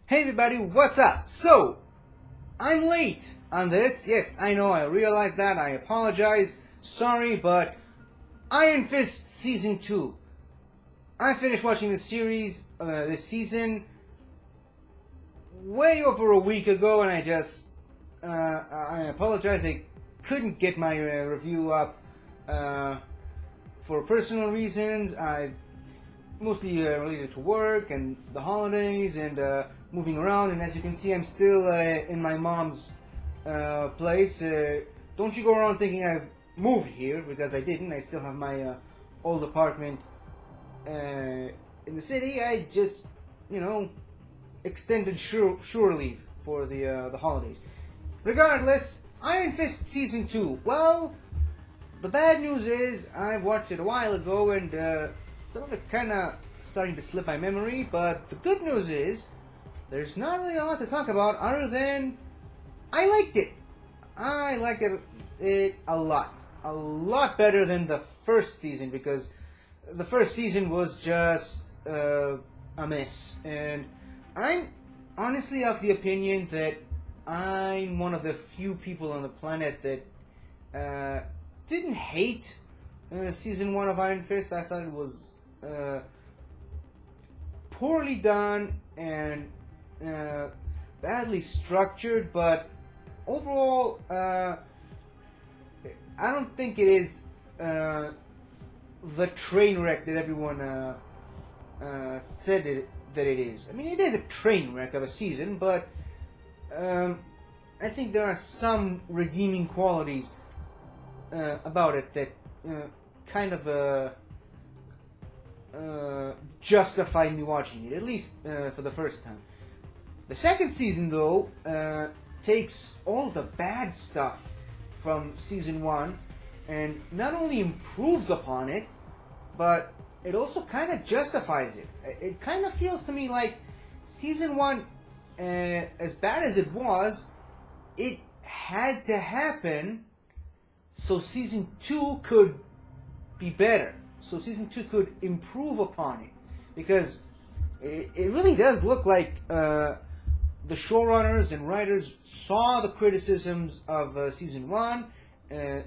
Hey everybody, what's up? So, I'm late on this. Yes, I know, I realize that. I apologize. Sorry, but Iron Fist Season 2. I finished watching the series, this season, way over a week ago, and I apologize. I couldn't get my review up for personal reasons. I mostly related to work and the holidays and moving around, and as you can see, I'm still in my mom's place. Don't you go around thinking I've moved here, because I didn't. I still have my old apartment in the city. I just, extended shore leave for the holidays. Regardless, Iron Fist Season 2. Well, the bad news is I watched it a while ago, and some of it's kind of starting to slip my memory, but the good news is there's not really a lot to talk about other than I liked it. I liked it a lot. A lot better than the first season, because the first season was just a mess. And I'm honestly of the opinion that I'm one of the few people on the planet that didn't hate Season 1 of Iron Fist. I thought it was poorly done and badly structured, but overall, I don't think it is the train wreck that everyone said that it is. I mean, it is a train wreck of a season, but I think there are some redeeming qualities about it that kind of justify me watching it, at least for the first time. The second season, though, takes all the bad stuff from Season 1 and not only improves upon it, but it also kind of justifies it. It kind of feels to me like Season 1, as bad as it was, it had to happen so Season 2 could be better. So Season 2 could improve upon it. Because it really does look like the showrunners and writers saw the criticisms of Season 1,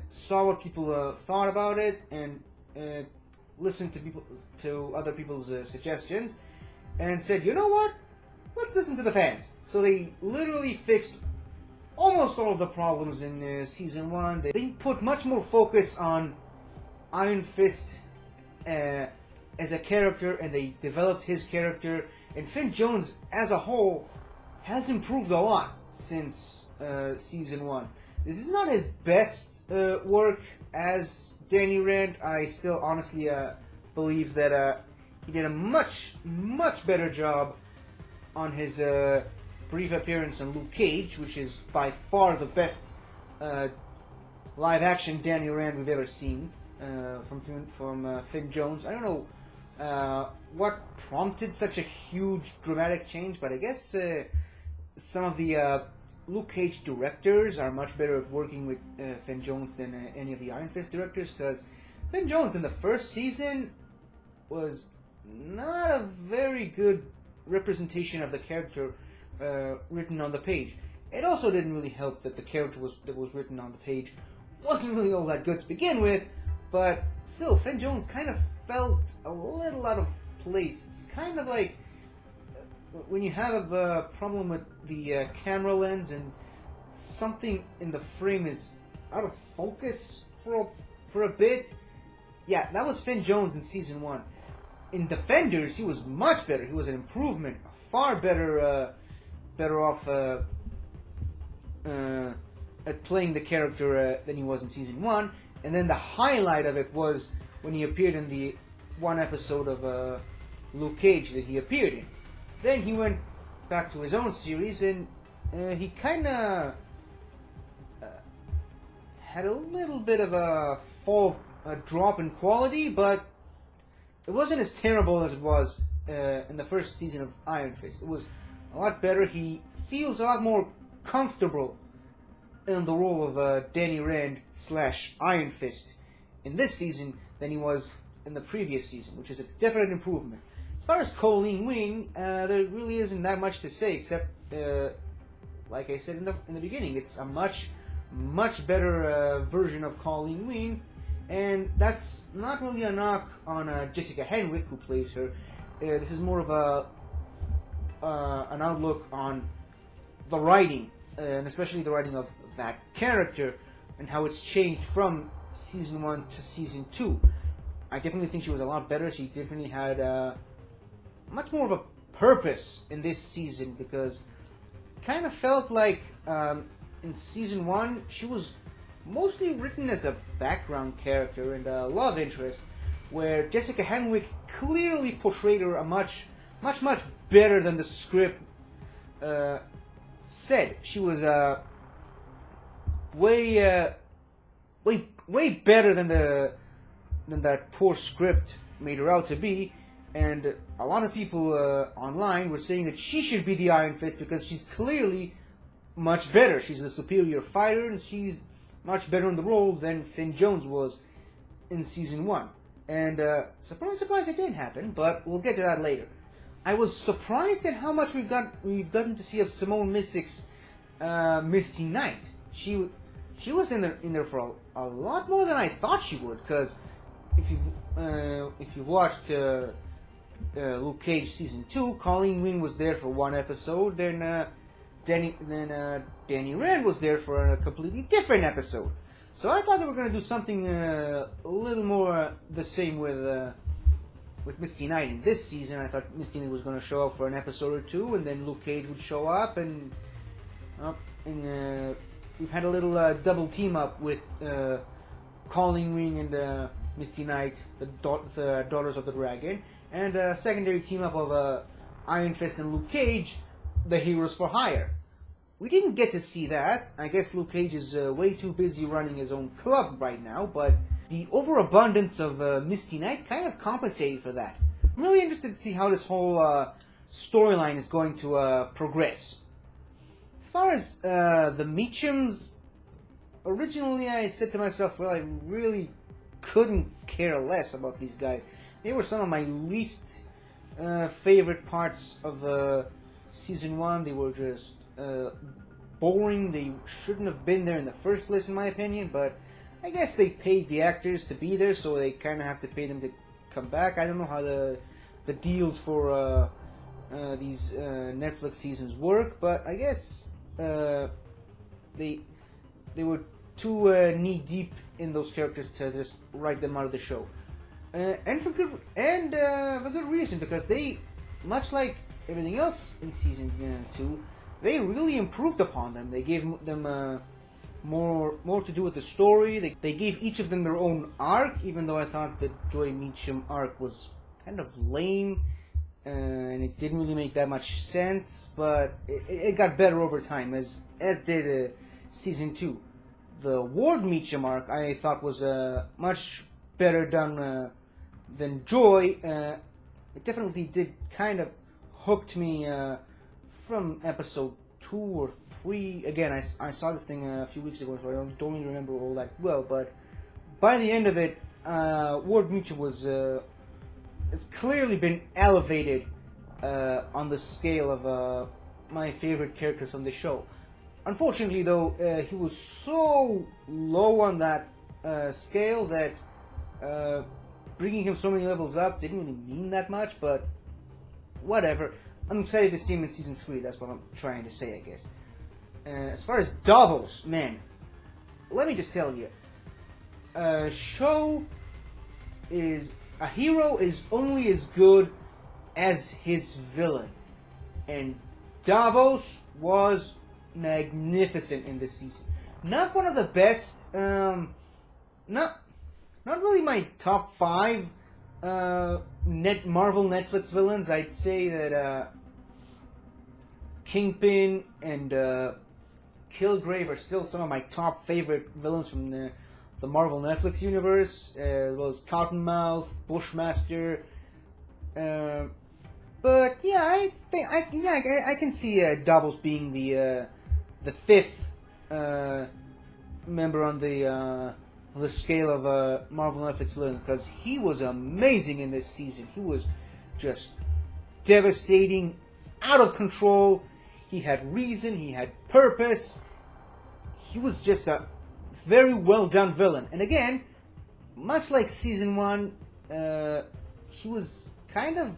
saw what people thought about it, and listened to other people's suggestions, and said, you know what? Let's listen to the fans. So they literally fixed almost all of the problems in Season 1. They put much more focus on Iron Fist as a character, and they developed his character. And Finn Jones, as a whole, has improved a lot since Season 1. This is not his best work as Danny Rand. I still honestly believe that he did a much, much better job on his brief appearance on Luke Cage, which is by far the best live-action Danny Rand we've ever seen from Finn Jones. I don't know what prompted such a huge dramatic change, but I guess some of the Luke Cage directors are much better at working with Finn Jones than any of the Iron Fist directors, because Finn Jones in the first season was not a very good representation of the character written on the page. It also didn't really help that the character that was written on the page wasn't really all that good to begin with, but still, Finn Jones kind of felt a little out of place. It's kind of like when you have a problem with the camera lens and something in the frame is out of focus for a bit. Yeah, that was Finn Jones in Season 1. In Defenders, he was much better. He was an improvement, far better off at playing the character than he was in Season 1. And then the highlight of it was when he appeared in the one episode of Luke Cage that he appeared in. Then he went back to his own series, and he kind of had a little bit of a drop in quality, but it wasn't as terrible as it was in the first season of Iron Fist. It was a lot better. He feels a lot more comfortable in the role of Danny Rand / Iron Fist in this season than he was in the previous season, which is a definite improvement. As far as Colleen Wing, there really isn't that much to say, except, like I said in the beginning, it's a much better version of Colleen Wing, and that's not really a knock on Jessica Henwick, who plays her. This is more of an outlook on the writing, and especially the writing of that character, and how it's changed from season 1 to season 2. I definitely think she was a lot better. She definitely had much more of a purpose in this season, because it kind of felt like in season 1 she was mostly written as a background character and a love interest, where Jessica Henwick clearly portrayed her a much better than the script said. She was way better than that poor script made her out to be, and a lot of people online were saying that she should be the Iron Fist because she's clearly much better. She's a superior fighter, and she's much better in the role than Finn Jones was in season 1. And surprise, it didn't happen, but we'll get to that later. I was surprised at how much we've gotten to see of Simone Missick's Misty Knight. She was in there for a lot more than I thought she would. Because if you've watched Luke Cage season 2, Colleen Wing was there for one episode. Then Danny Rand was there for a completely different episode. So I thought they were going to do something a little more the same with Misty Knight in this season. I thought Misty Knight was going to show up for an episode or two, and then Luke Cage would show up, and we've had a little double team up with Colleen Wing and Misty Knight, the Daughters of the Dragon, and a secondary team up of Iron Fist and Luke Cage, the Heroes for Hire. We didn't get to see that. I guess Luke Cage is way too busy running his own club right now, but the overabundance of Misty Knight kind of compensated for that. I'm really interested to see how this whole storyline is going to progress. As far as the Meachums, originally I said to myself, well, I really couldn't care less about these guys. They were some of my least favorite parts of season 1. They were just boring. They shouldn't have been there in the first place, in my opinion, but I guess they paid the actors to be there, so they kind of have to pay them to come back. I don't know how the deals for these Netflix seasons work, but I guess they were too knee deep in those characters to just write them out of the show, and for good reason, because they, much like everything else in season 2, they really improved upon them. They gave them more to do with the story. They gave each of them their own arc, even though I thought the Joy Meachum arc was kind of lame, and it didn't really make that much sense, but it got better over time, as did season 2. The Ward Meachum arc I thought was much better done than Joy. It definitely did kind of hooked me from episode 2 or 3. Again, I saw this thing a few weeks ago, so I don't really remember all that well, but by the end of it, Ward Meachum has clearly been elevated on the scale of my favorite characters on the show. Unfortunately, though, he was so low on that scale that bringing him so many levels up didn't really mean that much, but whatever. I'm excited to see him in season 3, that's what I'm trying to say, I guess. As far as Davos, man, let me just tell you, a hero is only as good as his villain, and Davos was magnificent in this season. Not one of the best, not really my top 5 Marvel Netflix villains. I'd say that Kingpin and Kilgrave are still some of my top favorite villains from the Marvel Netflix universe, as well as Cottonmouth, Bushmaster. But yeah, I think I can see Davos being the 5th member on the scale of Marvel Netflix villain, because he was amazing in this season. He was just devastating, out of control. He had reason, he had purpose. He was just a very well done villain. And again, much like season 1, he was kind of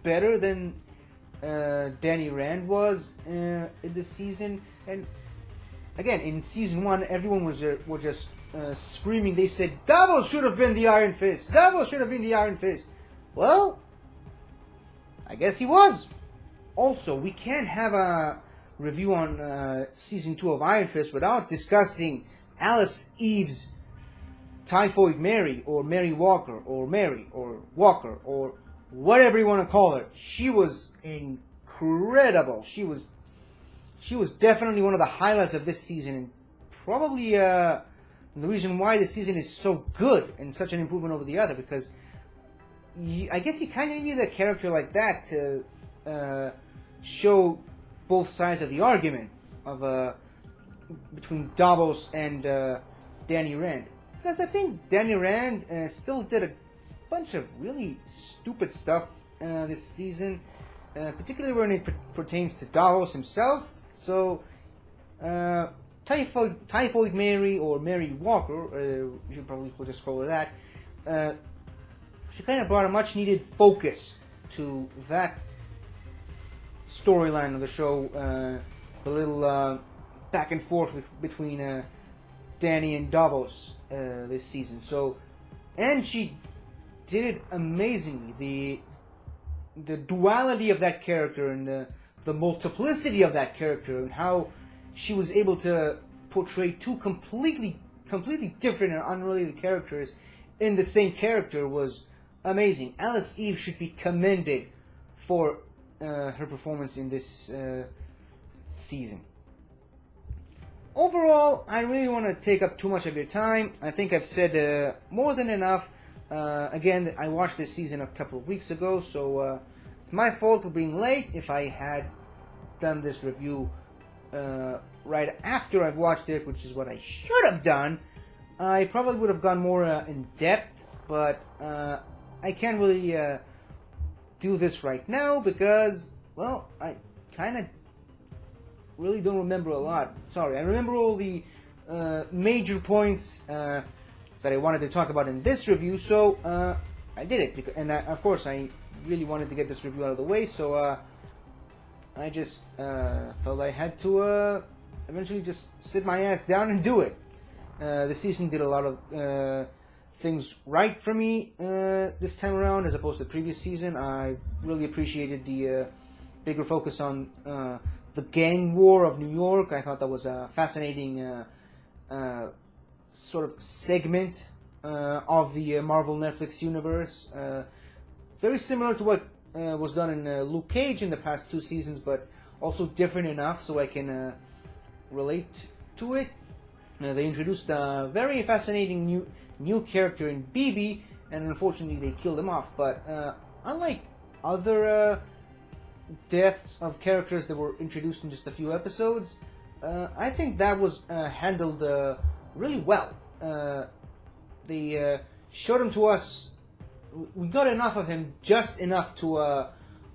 better than Danny Rand was in this season. And again, in season 1, everyone was just screaming. They said, Davos should have been the Iron Fist. Davos should have been the Iron Fist. Well, I guess he was. Also, we can't have a review on season 2 of Iron Fist without discussing Alice Eve's Typhoid Mary, or Mary Walker, or Mary, or Walker, or whatever you want to call her. She was incredible. She was definitely one of the highlights of this season, and probably the reason why this season is so good and such an improvement over the other, because I guess you kind of need a character like that to show both sides of the argument of between Davos and Danny Rand. Because I think Danny Rand still did a bunch of really stupid stuff this season, particularly when it pertains to Davos himself. So, Typhoid Mary, or Mary Walker, you should probably just call her that, she kind of brought a much needed focus to that storyline of the show, the little back and forth between Danny and Davos this season. So, and she did it amazingly. The duality of that character and the multiplicity of that character, and how she was able to portray two completely different and unrelated characters in the same character was amazing. Alice Eve should be commended for her performance in this season. Overall, I really want to take up too much of your time. I think I've said more than enough. Again, I watched this season a couple of weeks ago, so it's my fault for being late. If I had done this review right after I've watched it, which is what I should have done, I probably would have gone more in depth, but I can't really do this right now because, well, I kind of really don't remember a lot. Sorry, I remember all the major points that I wanted to talk about in this review, so I did it. And of course, I really wanted to get this review out of the way, so I just felt I had to eventually just sit my ass down and do it. The season did a lot of things right for me this time around as opposed to the previous season. I really appreciated the bigger focus on the gang war of New York. I thought that was a fascinating sort of segment of the Marvel Netflix universe. Very similar to what was done in Luke Cage in the past 2 seasons, but also different enough so I can relate to it. They introduced a very fascinating new character in BB, and unfortunately they killed him off. But unlike other deaths of characters that were introduced in just a few episodes, I think that was handled really well. They showed him to us. We got enough of him, just enough to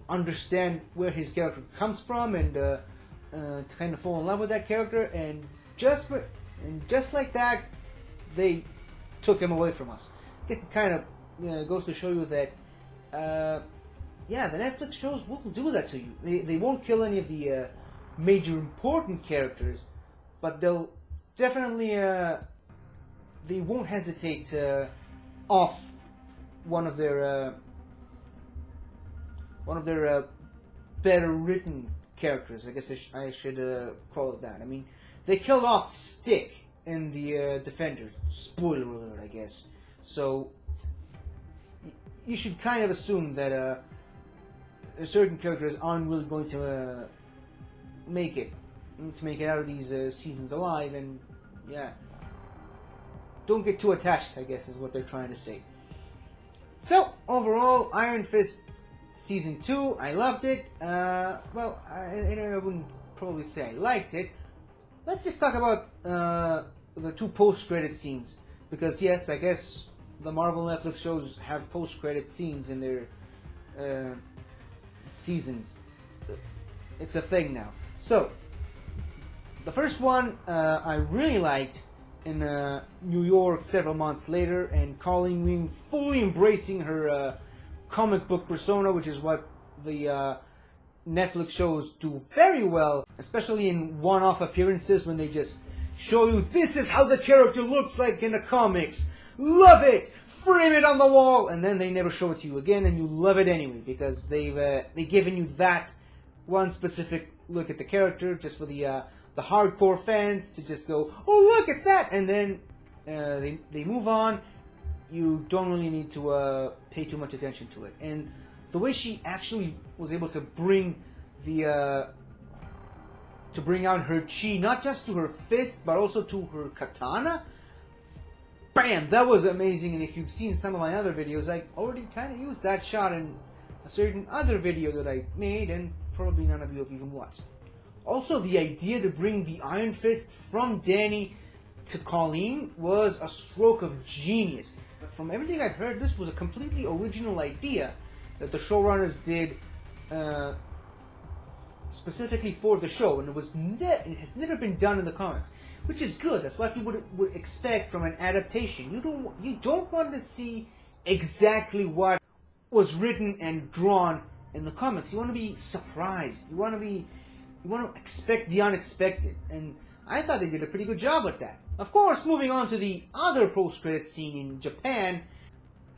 understand where his character comes from, and to kind of fall in love with that character. And just like that, they took him away from us. I guess it kind of goes to show you that, yeah, the Netflix shows will do that to you. They won't kill any of the major important characters, but they'll definitely they won't hesitate to off one of their better written characters. I guess I should call it that. I mean, they killed off Stick in the Defenders. Spoiler alert, I guess. So you should kind of assume that certain characters aren't really going to make it out of these seasons alive, and yeah, don't get too attached, I guess is what they're trying to say. So overall, Iron Fist season 2, I loved it. Well, I wouldn't probably say I liked it. Let's just talk about the 2 post-credit scenes, because yes, I guess the Marvel Netflix shows have post-credit scenes in their seasons. It's a thing now. So, the first one I really liked in New York several months later, and Colleen Wing fully embracing her comic book persona, which is what the Netflix shows do very well, especially in one-off appearances when they just show you this is how the character looks like in the comics. Love it! Frame it on the wall! And then they never show it to you again, and you love it anyway, because they've given you that one specific look at the character just for the hardcore fans to just go, oh look, it's that! And then they move on. You don't really need to pay too much attention to it. And the way she actually was able to bring out her chi, not just to her fist, but also to her katana, bam, that was amazing. And if you've seen some of my other videos, I already kind of used that shot in a certain other video that I made, and probably none of you have even watched. Also, the idea to bring the Iron Fist from Danny to Colleen was a stroke of genius. From everything I've heard, this was a completely original idea that the showrunners did specifically for the show, and it has never been done in the comics, which is good. That's what you would expect from an adaptation. You don't want to see exactly what was written and drawn in the comics. You want to be surprised. You want to expect the unexpected, and I thought they did a pretty good job with that. Of course, moving on to the other post-credit scene in Japan,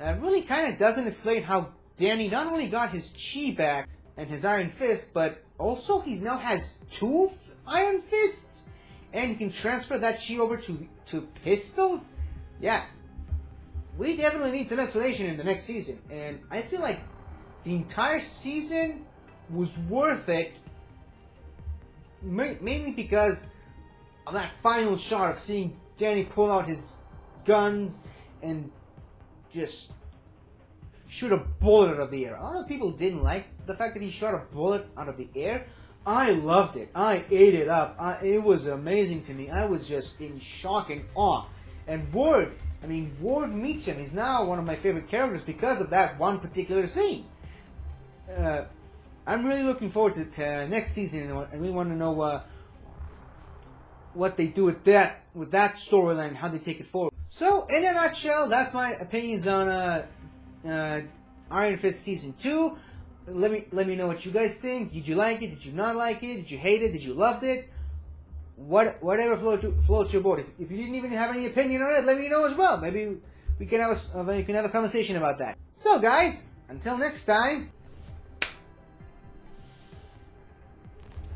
really kind of doesn't explain how Danny not only got his chi back and his Iron Fist, but also he now has two Iron Fists, and he can transfer that chi over to pistols. Yeah, we definitely need some explanation in the next season, and I feel like the entire season was worth it, mainly because of that final shot of seeing Danny pull out his guns and just shoot a bullet out of the air. A lot of people didn't like the fact that he shot a bullet out of the air. I loved it. I ate it up. It was amazing to me. I was just in shock and awe. And Ward Meacham is now one of my favorite characters because of that one particular scene. I'm really looking forward to next season, and we want to know what they do with that storyline, how they take it forward. So, in a nutshell, that's my opinions on Iron Fist Season 2. Let me know what you guys think. Did you like it? Did you not like it? Did you hate it? Did you love it? Whatever floats your boat. If you didn't even have any opinion on it, let me know as well. Maybe we can have a conversation about that. So, guys, until next time.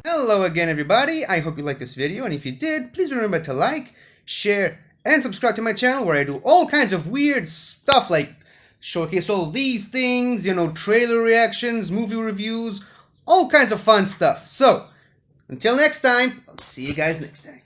Hello again, everybody. I hope you liked this video, and if you did, please remember to like, share, and subscribe to my channel, where I do all kinds of weird stuff like showcase all these things, trailer reactions, movie reviews, all kinds of fun stuff. So, until next time, I'll see you guys next time.